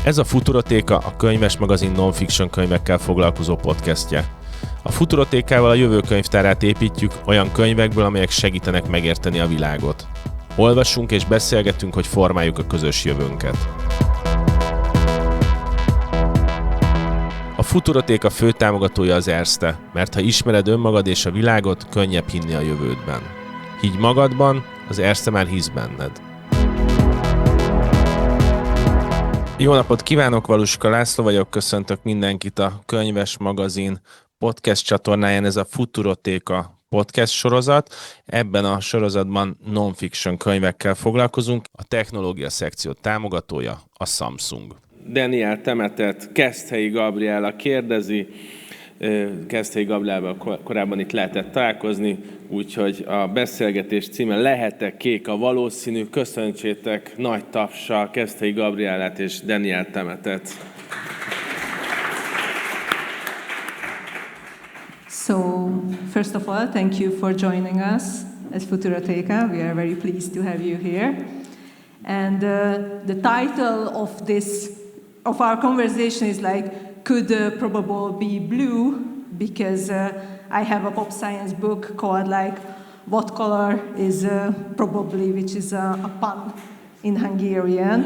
Ez a Futurotheca, a Könyves Magazin nonfiction könyvekkel foglalkozó podcastje. A Futurothecával a jövő könyvtárát építjük olyan könyvekből, amelyek segítenek megérteni a világot. Olvassunk és beszélgetünk, hogy formáljuk a közös jövőnket. A Futurotheca fő támogatója az Erste, mert ha ismered önmagad és a világot, könnyebb hinni a jövődben. Higgy magadban, az Erste már hisz benned. Jó napot kívánok, Valuska László vagyok, köszöntök mindenkit a Könyves Magazin podcast csatornáján, ez a Futurotheca podcast sorozat. Ebben a sorozatban nonfiction könyvekkel foglalkozunk. A technológia szekció támogatója a Samsung. Tammetet Keszthelyi Gabriella kérdezi. Keszthelyi Gabriellával korábban itt lehetett találkozni, úgyhogy a beszélgetés címe Lehet-e kék a valószínű? Köszöntsétek nagy tapssal Keszthelyi Gabriellát és Tammetet. So, first of all, thank you for joining us at Futurotheca. We are very pleased to have you here. And the title of our conversation is like, could probable be blue, because I have a pop science book called like, what color is probably, which is a pun in Hungarian.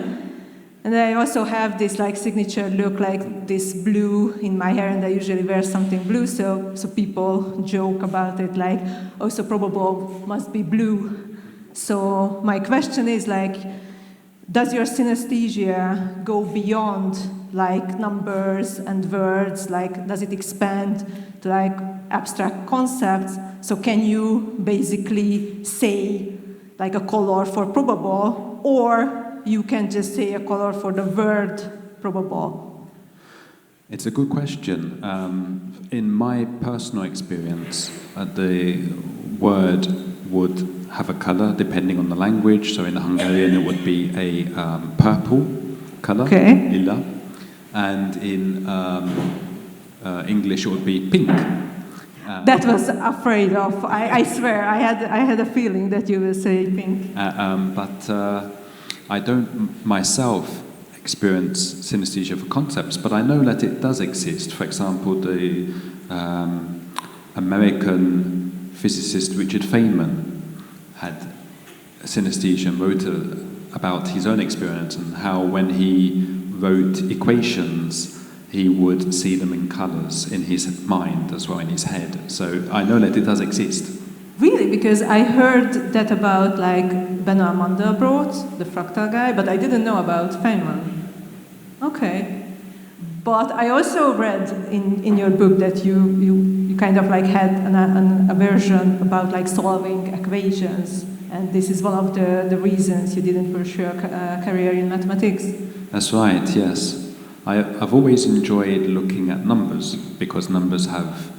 And I also have this like signature look, like this blue in my hair, and I usually wear something blue, so people joke about it, like, oh, so probable must be blue. So my question is like, does your synesthesia go beyond like numbers and words? Like, does it expand to like abstract concepts? So can you basically say like a color for probable, or you can just say a color for the word probable? It's a good question. In my personal experience, the word would have a color depending on the language. So in Hungarian it would be a purple color, okay. lila, and in English it would be pink. That was afraid of. I swear, I had a feeling that you will say pink. But I don't myself experience synesthesia for concepts, but I know that it does exist. For example, the American physicist Richard Feynman had synesthesia and wrote about his own experience and how when he wrote equations, he would see them in colours in his mind as well, in his head. So I know that it does exist. Really? Because I heard that about like Benoit Mandelbrot, the fractal guy, but I didn't know about Feynman. Okay. But I also read in your book that you kind of like had a version about like solving equations, and this is one of the reasons you didn't pursue a career in mathematics. That's right, yes. I've always enjoyed looking at numbers because numbers have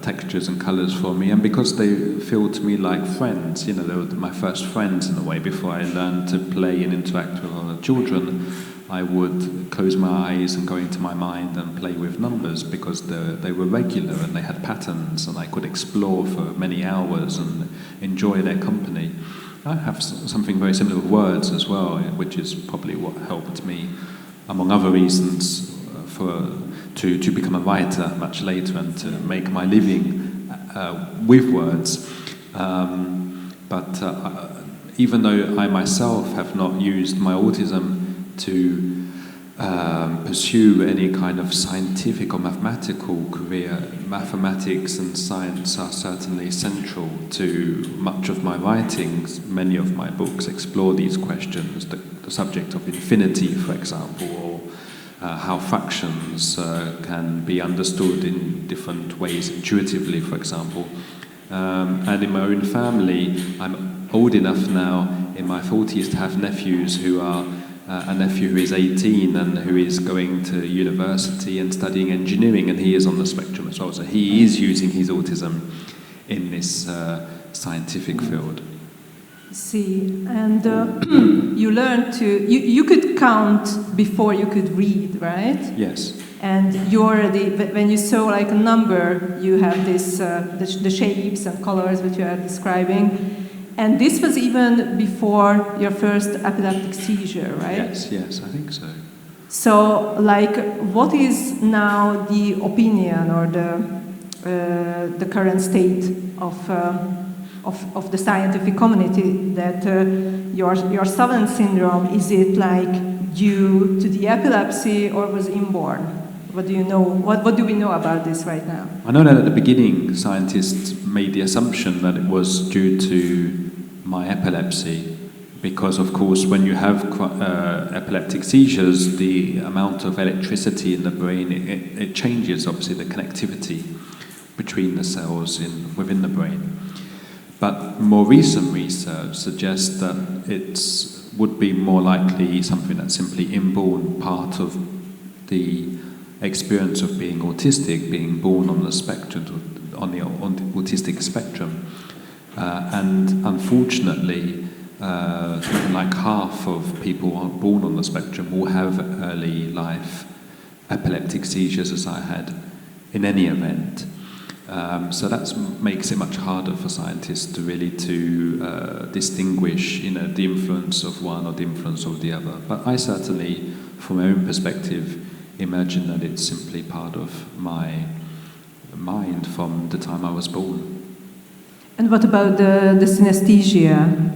textures and colours for me, and because they feel to me like friends. You know, they were my first friends in a way. Before I learned to play and interact with other children, I would close my eyes and go into my mind and play with numbers because they were regular and they had patterns, and I could explore for many hours and enjoy their company. I have something very similar with words as well, which is probably what helped me, among other reasons, to become a writer much later and to make my living with words. But even though I myself have not used my autism to pursue any kind of scientific or mathematical career, mathematics and science are certainly central to much of my writings. Many of my books explore these questions, the subject of infinity, for example, or how fractions can be understood in different ways intuitively, for example. And in my own family, I'm old enough now, in my 40s, to have nephews who are a nephew who is 18 and who is going to university and studying engineering, and he is on the spectrum as well. So he is using his autism in this scientific field. See, and you learned you could count before you could read, right? Yes. And you already, when you saw like a number, you have this, the shapes and colors which you are describing. And this was even before your first epileptic seizure, right? Yes, I think so. So, like, what is now the opinion or the current state of the scientific community that your Savant syndrome, is it like due to the epilepsy or was inborn? What do you know? What do we know about this right now? I know that at the beginning, scientists made the assumption that it was due to my epilepsy, because of course when you have epileptic seizures, the amount of electricity in the brain, it changes obviously the connectivity between the cells within the brain. But more recent research suggests that it would be more likely something that's simply inborn, part of the experience of being autistic, being born on the spectrum, on the autistic spectrum. And unfortunately, something like half of people who are born on the spectrum will have early life epileptic seizures, as I had, in any event. So that makes it much harder for scientists to really distinguish, the influence of one or the influence of the other. But I certainly, from my own perspective, imagine that it's simply part of my mind from the time I was born. And what about the synesthesia?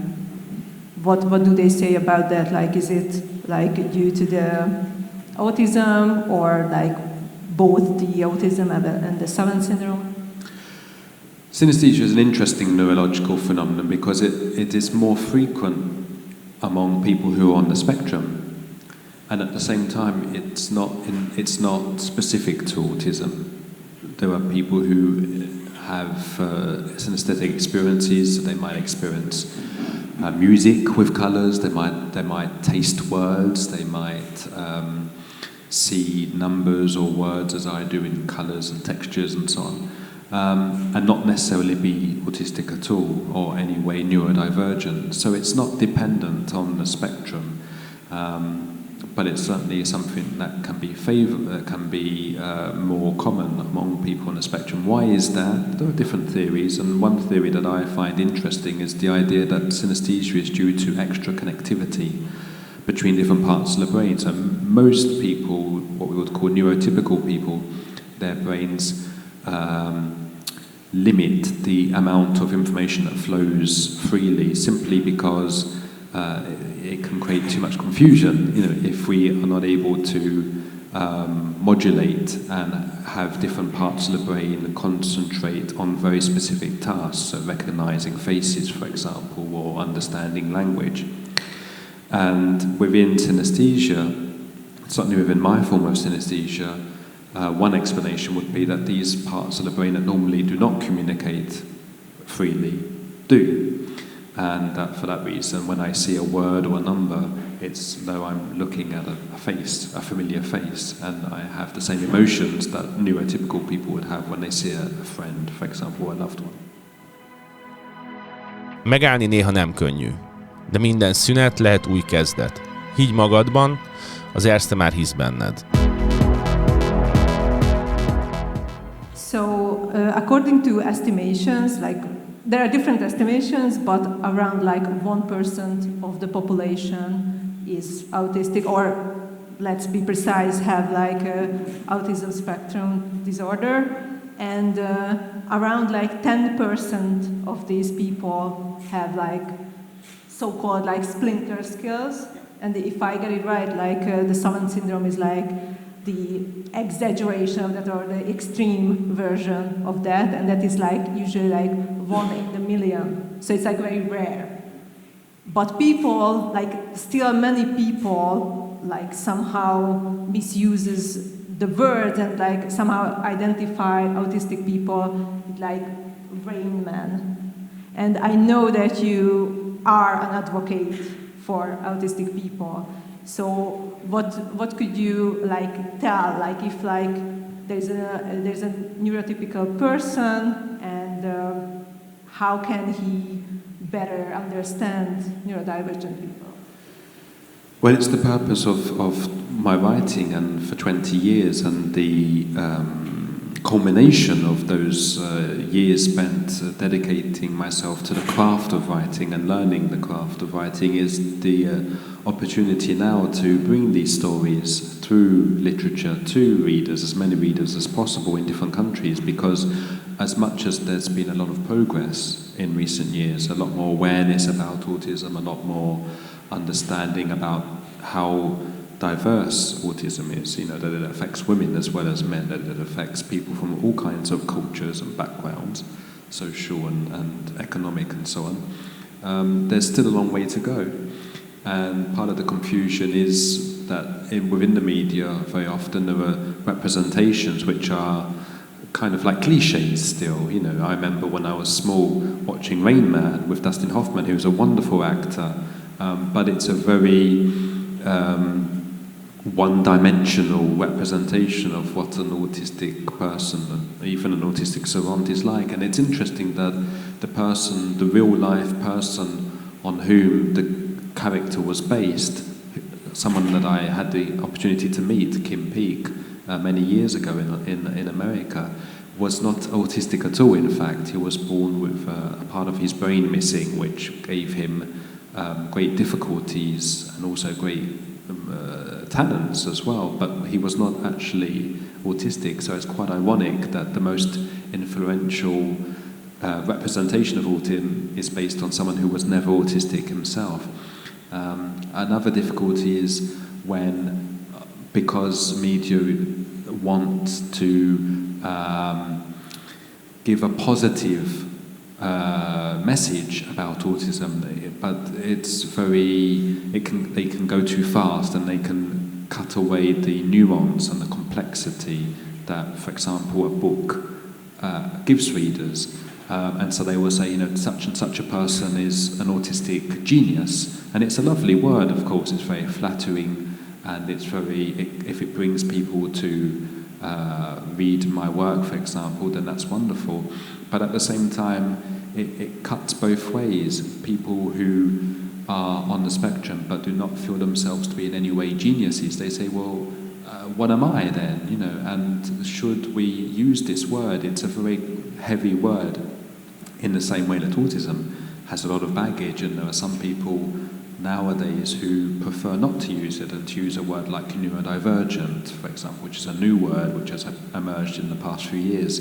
What do they say about that? Like, is it like due to the autism, or like both the autism and the Savant syndrome? Synesthesia is an interesting neurological phenomenon because it is more frequent among people who are on the spectrum, and at the same time it's not specific to autism. There are people who have synesthetic experiences, so they might experience music with colours, they might taste words, they might see numbers or words as I do in colours and textures and so on. And not necessarily be autistic at all, or any way neurodivergent. So it's not dependent on the spectrum, but it's certainly something that can be more common among people on the spectrum. Why is that? There are different theories, and one theory that I find interesting is the idea that synesthesia is due to extra connectivity between different parts of the brain. So most people, what we would call neurotypical people, their brains limit the amount of information that flows freely, simply because it can create too much confusion. If we are not able to modulate and have different parts of the brain concentrate on very specific tasks, so recognizing faces, for example, or understanding language. And within synesthesia, certainly within my form of synesthesia, one explanation would be that these parts of the brain that normally do not communicate freely do. And for that reason, when I see a word or a number, it's though I'm looking at a face, a familiar face, and I have the same emotions that neurotypical people would have when they see a friend, for example, or a loved one. Megállni néha nem könnyű, de minden szünet lehet új kezdet. Higgy magadban, az erste már hisz benned. So, according to estimations, there are different estimations, but around 1% of the population is autistic, or let's be precise, have autism spectrum disorder, and around 10% of these people have so-called splinter skills. And if I get it right, the Savant syndrome is the exaggeration of that, or the extreme version of that, and that is usually 1 in a million. So it's very rare. But people, still many people, somehow misuses the word and somehow identify autistic people like Rain Man. And I know that you are an advocate for autistic people. So what could you tell, if there's a neurotypical person, and how can he better understand neurodivergent people? Well, it's the purpose of my writing, and for 20 years, and the culmination of those years spent dedicating myself to the craft of writing and learning the craft of writing is the opportunity now to bring these stories through literature to readers, as many readers as possible in different countries, because as much as there's been a lot of progress in recent years, a lot more awareness about autism, a lot more understanding about how diverse autism is, that it affects women as well as men, that it affects people from all kinds of cultures and backgrounds, social and economic and so on. There's still a long way to go. And part of the confusion is that within the media, very often there are representations which are kind of like cliches still. I remember when I was small watching Rain Man with Dustin Hoffman, who's a wonderful actor, but it's a very one-dimensional representation of what an autistic person, even an autistic savant, is like. And it's interesting that the real-life person on whom the character was based, someone that I had the opportunity to meet, Kim Peek, many years ago in America, was not autistic at all. In fact, he was born with a part of his brain missing, which gave him great difficulties and also great talents as well, but he was not actually autistic. So it's quite ironic that the most influential representation of autism is based on someone who was never autistic himself. Another difficulty is when, because media want to give a positive message about autism, but they can go too fast and they can cut away the nuance and the complexity that, for example, a book gives readers. And so they will say, such and such a person is an autistic genius. And it's a lovely word, of course, it's very flattering, and if it brings people to read my work, for example, then that's wonderful. But at the same time, it cuts both ways. People who are on the spectrum but do not feel themselves to be in any way geniuses, they say, well, what am I then? And should we use this word? It's a very heavy word, in the same way that autism has a lot of baggage, and there are some people nowadays who prefer not to use it and to use a word like neurodivergent, for example, which is a new word which has emerged in the past few years.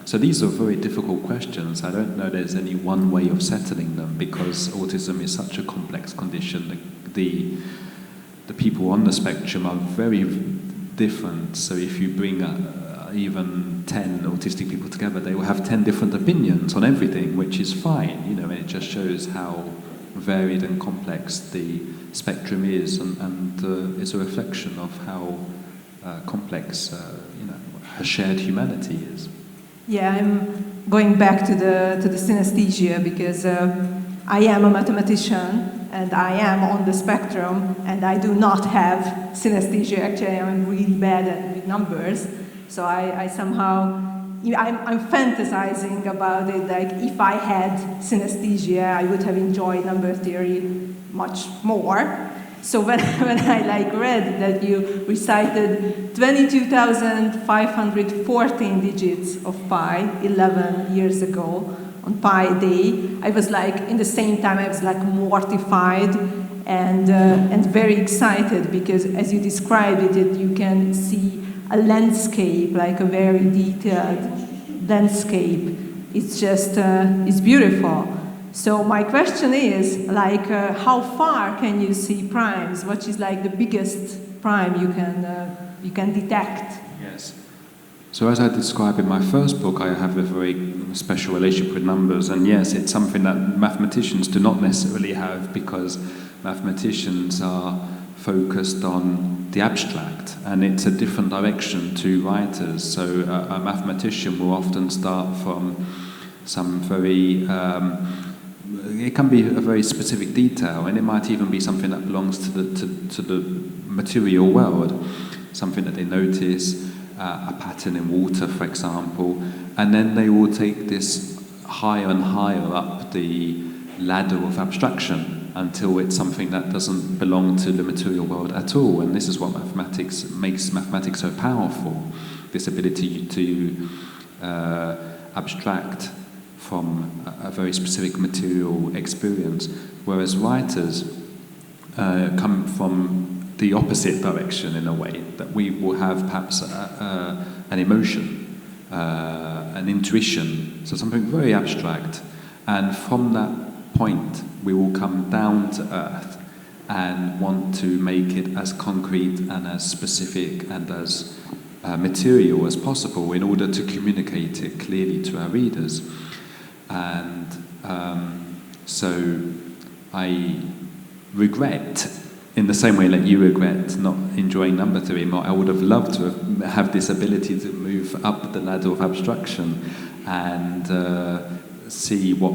So these are very difficult questions. I don't know there's any one way of settling them, because autism is such a complex condition. The people on the spectrum are very different. So if you bring even 10 autistic people together, they will have 10 different opinions on everything, which is fine, and it just shows how varied and complex the spectrum is, and it's a reflection of how complex a shared humanity is. Yeah, I'm going back to the synesthesia, because I am a mathematician and I am on the spectrum, and I do not have synesthesia. Actually, I'm really bad at numbers, so I somehow, I'm fantasizing about it, like if I had synesthesia, I would have enjoyed number theory much more. So when I read that you recited 22,514 digits of pi 11 years ago on Pi Day, I was in the same time I was mortified and very excited, because as you described it, you can see a landscape, a very detailed landscape. It's just, it's beautiful. So my question is, how far can you see primes? What is the biggest prime you can detect? Yes. So as I described in my first book, I have a very special relationship with numbers, and yes, it's something that mathematicians do not necessarily have, because mathematicians are focused on the abstract, and it's a different direction to writers. So a mathematician will often start from some very it can be a very specific detail, and it might even be something that belongs to the material world, something that they notice, a pattern in water, for example, and then they will take this higher and higher up the ladder of abstraction until it's something that doesn't belong to the material world at all. And this is what makes mathematics so powerful, this ability to abstract from a very specific material experience, whereas writers come from the opposite direction in a way, that we will have perhaps an emotion, an intuition, so something very abstract, and from that point we will come down to earth and want to make it as concrete and as specific and as material as possible in order to communicate it clearly to our readers. And so I regret, in the same way that you regret not enjoying number theory more, I would have loved to have this ability to move up the ladder of abstraction and see what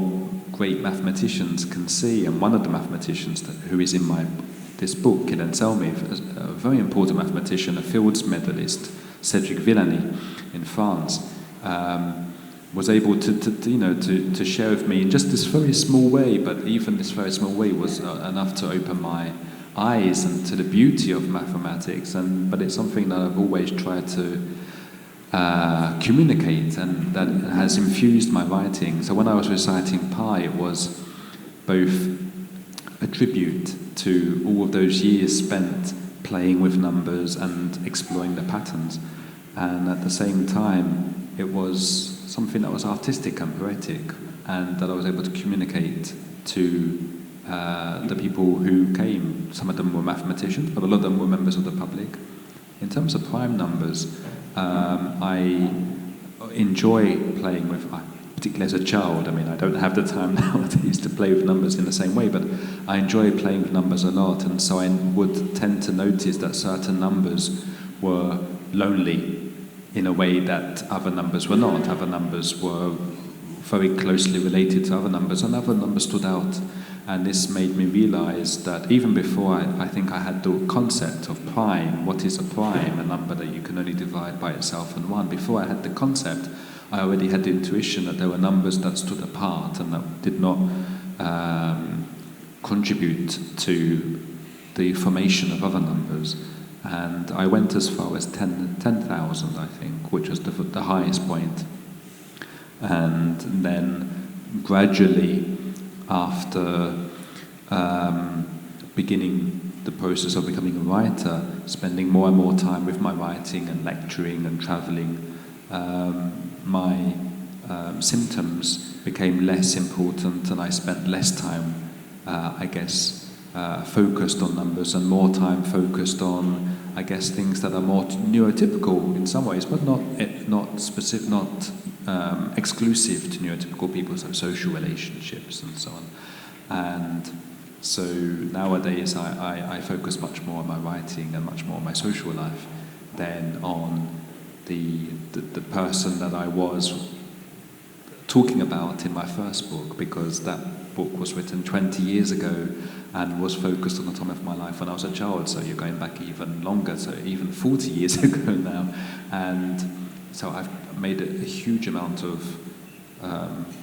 great mathematicians can see. And one of the mathematicians who is in this book, Kilenc, elme, a very important mathematician, a Fields medalist, Cédric Villani in France, was able to share with me in just this very small way, but even this very small way was enough to open my eyes and to the beauty of mathematics. But it's something that I've always tried to communicate, and that has infused my writing. So when I was reciting Pi, it was both a tribute to all of those years spent playing with numbers and exploring the patterns, and at the same time it was something that was artistic and poetic, and that I was able to communicate to the people who came. Some of them were mathematicians, but a lot of them were members of the public. In terms of prime numbers, I enjoy playing with, particularly as a child. I mean, I don't have the time nowadays to play with numbers in the same way, but I enjoy playing with numbers a lot, and so I would tend to notice that certain numbers were lonely in a way that other numbers were not. Other numbers were very closely related to other numbers, and other numbers stood out. And this made me realize that even before I think I had the concept of prime, what is a prime, a number that you can only divide by itself and one, before I had the concept, I already had the intuition that there were numbers that stood apart and that did not contribute to the formation of other numbers. And I went as far as 10,000, I think, which was the highest point. And then gradually, after beginning the process of becoming a writer, spending more and more time with my writing and lecturing and travelling, my symptoms became less important, and I spent less time, focused on numbers, and more time focused on, things that are more neurotypical in some ways, but not specific, not exclusive to neurotypical people, so social relationships and so on. And so nowadays I focus much more on my writing and much more on my social life than on the person that I was talking about in my first book, because that book was written 20 years ago and was focused on the time of my life when I was a child, so you're going back even longer, so even 40 years ago now. And so I've made a huge amount of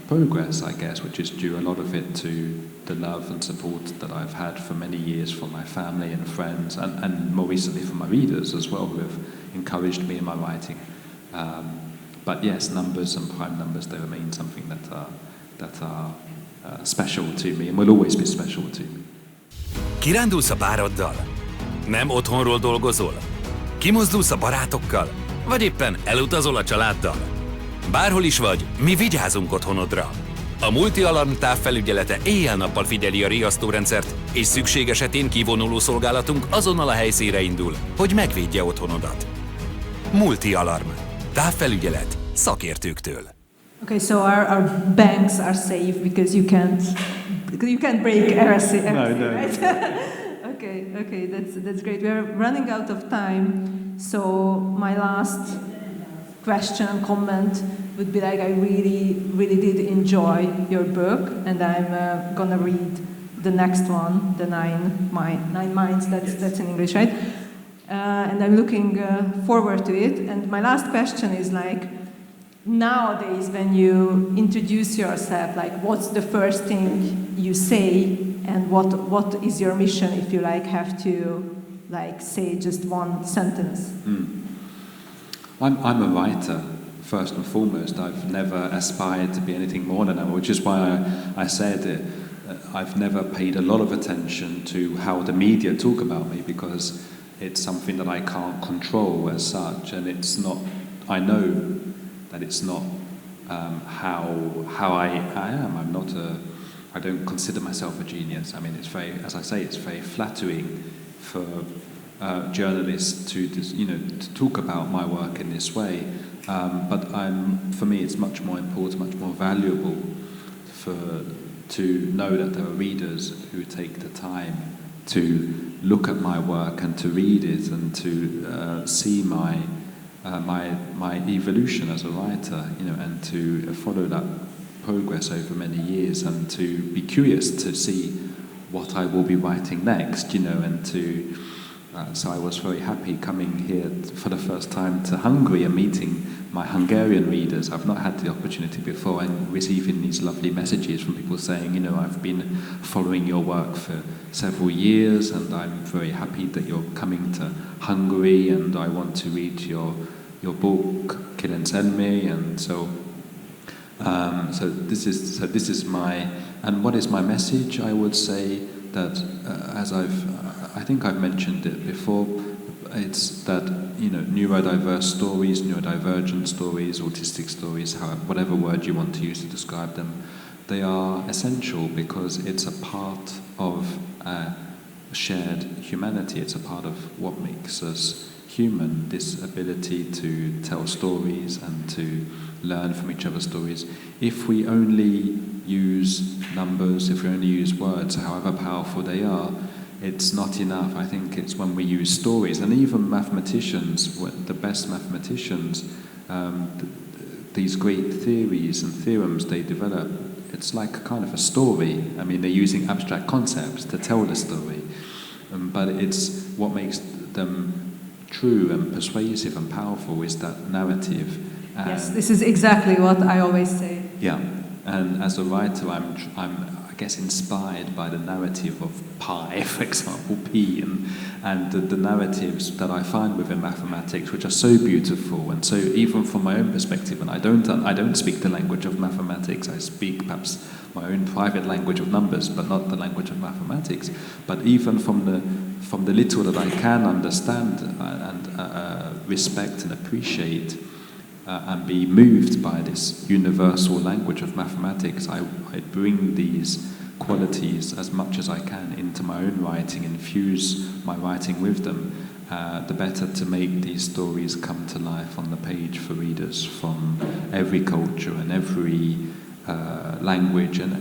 progress, I guess, which is due a lot of it to the love and support that I've had for many years from my family and friends, and more recently from my readers as well, who have encouraged me in my writing. But yes, numbers and prime numbers, they remain something that are special to me, and will always be special to me. Kirándulsz a pároddal? Nem otthonról dolgozol? Kimozdulsz a barátokkal? Vagy éppen elutazol a családdal? Bárhol is vagy, mi vigyázunk otthonodra. A multialarm távfelügyelete éjjel-nappal figyeli a riasztórendszert, és szükség esetén kivonuló szolgálatunk azonnal a helyszínre indul, hogy megvédje otthonodat. Multialarm. Távfelügyelet szakértőktől. Okay, so our banks are safe because you can't break RSA, No. right? okay, that's great. We are running out of time, so my last question and comment would be like, I really did enjoy your book, and I'm gonna read the next one, the Nine Minds. That's in English, right? And I'm looking forward to it. And my last question is like, nowadays when you introduce yourself, like what's the first thing you say, and what is your mission if you like have to like say just one sentence? I'm a writer, first and foremost. I've never aspired to be anything more than that, which is why I said I've never paid a lot of attention to how the media talk about me, because it's something that I can't control as such, and it's not. I know that it's not how I am. I'm not I don't consider myself a genius. I mean, it's very, as I say, it's very flattering for journalists to talk about my work in this way. But for me, it's much more important, much more valuable to know that there are readers who take the time to look at my work and to read it and to see my evolution as a writer, and to follow that progress over many years, and to be curious to see what I will be writing next, and to. So I was very happy coming here for the first time to Hungary and meeting my Hungarian readers. I've not had the opportunity before, and receiving these lovely messages from people saying, I've been following your work for several years, and I'm very happy that you're coming to Hungary, and I want to read your book, Kilenc, elme, and so this is my, and what is my message? I would say that as I think I've mentioned it before, it's that neurodiverse stories, neurodivergent stories, autistic stories, whatever word you want to use to describe them, they are essential because it's a part of shared humanity. It's a part of what makes us human, this ability to tell stories and to learn from each other's stories. If we only use numbers, if we only use words, however powerful they are, it's not enough. I think it's when we use stories, and even mathematicians, the best mathematicians, these great theories and theorems they develop, it's like a kind of a story. I mean, they're using abstract concepts to tell the story, but it's what makes them true and persuasive and powerful is that narrative. And yes, this is exactly what I always say. Yeah, and as a writer, I'm I guess inspired by the narrative of pi, for example, P, and the narratives that I find within mathematics, which are so beautiful, and so even from my own perspective, and I don't speak the language of mathematics. I speak perhaps my own private language of numbers, but not the language of mathematics. But even from the little that I can understand and respect and appreciate. And be moved by this universal language of mathematics, I bring these qualities as much as I can into my own writing, infuse my writing with them, the better to make these stories come to life on the page for readers from every culture and every language and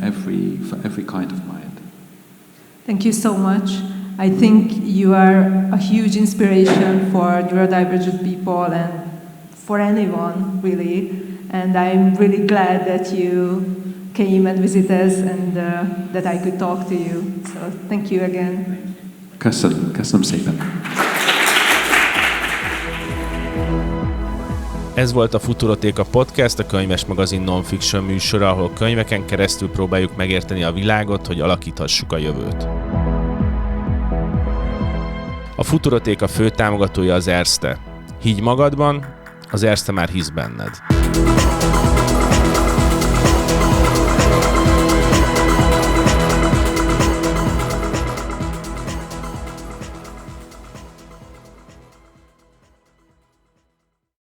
for every kind of mind. Thank you so much. I think you are a huge inspiration for neurodivergent people and for anyone, really. And I'm really glad that you came and visited us and that I could talk to you. So thank you again. Köszönöm szépen. Ez volt a Futurotheca Podcast, a Könyves Magazin nonfiction műsora, ahol könyveken keresztül próbáljuk megérteni a világot, hogy alakíthassuk a jövőt. A Futurotheca fő támogatója az Erste. Higgy magadban, az Erste már hisz benned.